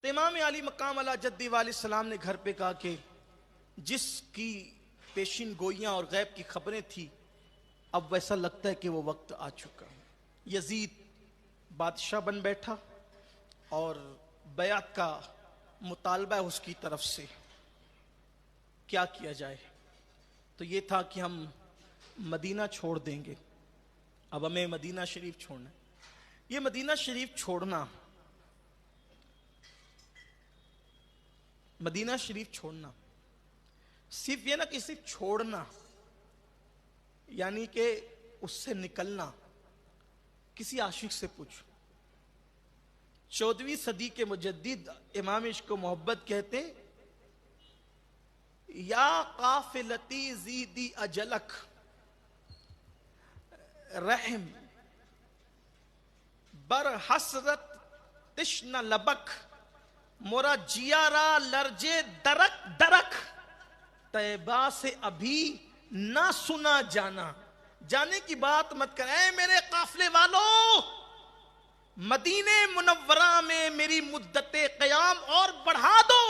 तो इमाम अली मकाम अला जद्दी वाले सलाम ने घर पे कहा कि जिसकी पेशिन गोइयां और गैब की खबरें थी, अब वैसा लगता है कि वो वक्त आ चुका। यजीद बादशाह बन बैठा और बयात का मुतालबा है उसकी तरफ से। क्या किया जाए? तो ये था कि हम मदीना छोड़ देंगे। अब हमें मदीना शरीफ छोड़ना है। ये मदीना शरीफ छोड़ना, मदीना शरीफ छोड़ना सिर्फ ये ना कि सिर्फ छोड़ना, यानी कि उससे निकलना। किसी आशिक से पूछो, 14वीं सदी के मुजद्दिद इमाम इश्क मोहब्बत कहते हैं, या काफिलती जीदी अजलक रहम बर हसरत तिश्न लबक मोरा जियारा लर्जे दरक दरक तैबा से अभी ना सुना जाना। जाने की बात मत कर। ऐ मेरे काफिले वालों, मदीने मुनव्वरा में मेरी मुद्दते क़याम और बढ़ा दो,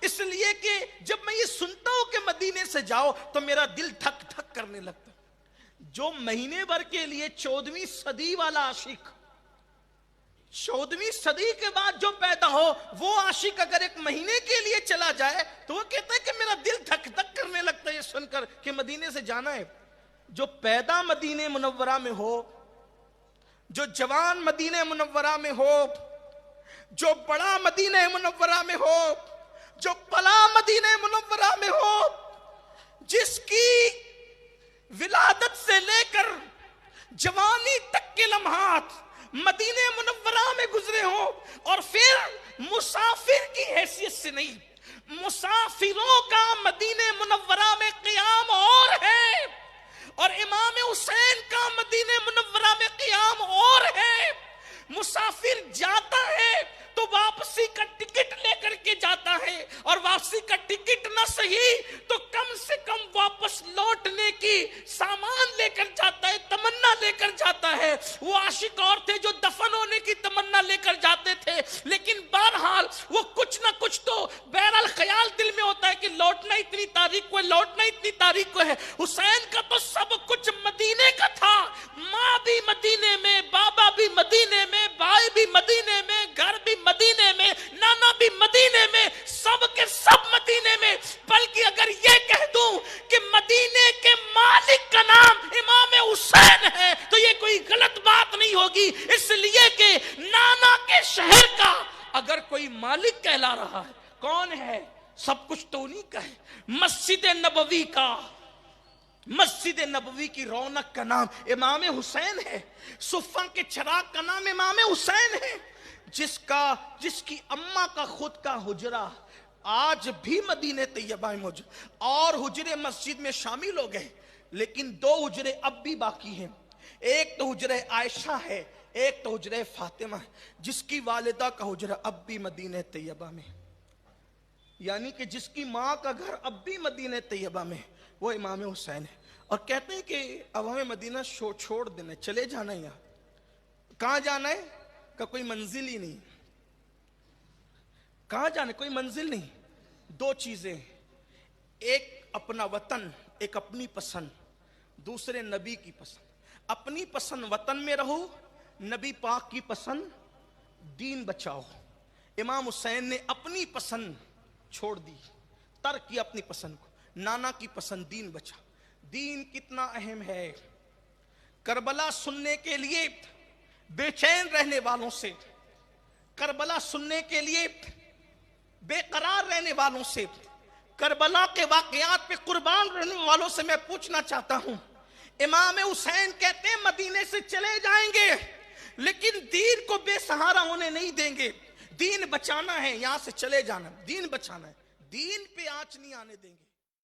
इसलिए कि जब मैं ये सुनता हूं कि मदीने से जाओ तो मेरा दिल धक धक करने लगता। जो महीने भर के लिए 14वीं सदी वाला आशिक, 14वीं सदी के बाद जो पैदा हो, वो आशिक अगर एक महीने के लिए चला जाए तो वो कहता है कि मेरा दिल धक धक करने लगता है ये सुनकर कि मदीने से जाना है। जो पैदा मदीने मुनव्वरा में हो, जो जवान मदीने मुनव्वरा में हो, जो बड़ा मदीने मुनव्वरा में हो, जो पला मदीने मुनव्वरा में हो, जिसकी विलादत से लेकर जवानी तक के लम्हात मदीने मुनव्वरा में गुजरे हो, और फिर मुसाफिर की हैसियत से नहीं, मुसाफिरों का मदीने मुनव्वरा में क़याम और है, और इमाम हुसैन का मदीने मुनव्वरा में क़याम और है। मुसाफिर जाता है तो वापसी का टिकट लेकर के जाता है, और वापसी का टिकट ना सही तो कम से कम वापस लौटने की सामान लेकर जाता है, तमन्ना लेकर जाता है। वो आशिक और थे जो दफन होने की तमन्ना लेकर जाते थे, लेकिन बहरहाल वो कुछ ना कुछ तो बहरहाल ख्याल दिल में होता है कि लौटना इतनी तारीख को है, लौटना इतनी तारीख को है। हुसैन का तो सब कुछ मदीने का था। माँ भी मदीने में, बाबा भी मदीने में, भाई भी मदीने में, घर भी मदीने में, नाना भी मदीने में, सब के सब मदीने में। बल्कि अगर ये कह दूं कि मदीने के मालिक का नाम इमाम हुसैन है तो ये कोई गलत बात नहीं होगी, इसलिए कि नाना के शहर का अगर कोई मालिक कहला रहा है, कौन है? सब कुछ तो उन्हीं का है। मस्जिद नबवी का, मस्जिद नबवी की रौनक का नाम इमाम हुसैन है। सुफ़ा के चिराग का नाम इमाम हुसैन है। जिसकी अम्मा का खुद का हुजरा आज भी मदीने तैयबा में मौजूद, और हुजरे मस्जिद में शामिल हो गए, लेकिन 2 हुजरे अब भी बाकी हैं। एक तो हुजरे आयशा है, एक तो हुजरे फातिमा है, जिसकी वालिदा का हुजरा अब भी मदीने तैयबा में, यानी कि जिसकी माँ का घर अब भी मदीने तैयबा में, वो इमाम हुसैन है। और कहते हैं कि अब हमें मदीना छोड़ देना, चले जाना है। यहाँ कहाँ जाना है? का कोई मंजिल ही नहीं। कहाँ जाना? कोई मंजिल नहीं। 2 चीजें, एक अपना वतन, एक अपनी पसंद, दूसरे नबी की पसंद। अपनी पसंद वतन में रहो, नबी पाक की पसंद दीन बचाओ। इमाम हुसैन ने अपनी पसंद छोड़ दी, तर्क किया अपनी पसंद को, नाना की पसंद दीन बचा। दीन कितना अहम है। करबला सुनने के लिए बेचैन रहने वालों से, करबला सुनने के लिए बेकरार रहने वालों से, करबला के वाकयात पे कुर्बान रहने वालों से मैं पूछना चाहता हूं, इमाम हुसैन कहते हैं मदीने से चले जाएंगे, लेकिन दीन को बेसहारा होने नहीं देंगे। दीन बचाना है, यहां से चले जाना, दीन बचाना है, दीन पे आंच नहीं आने देंगे।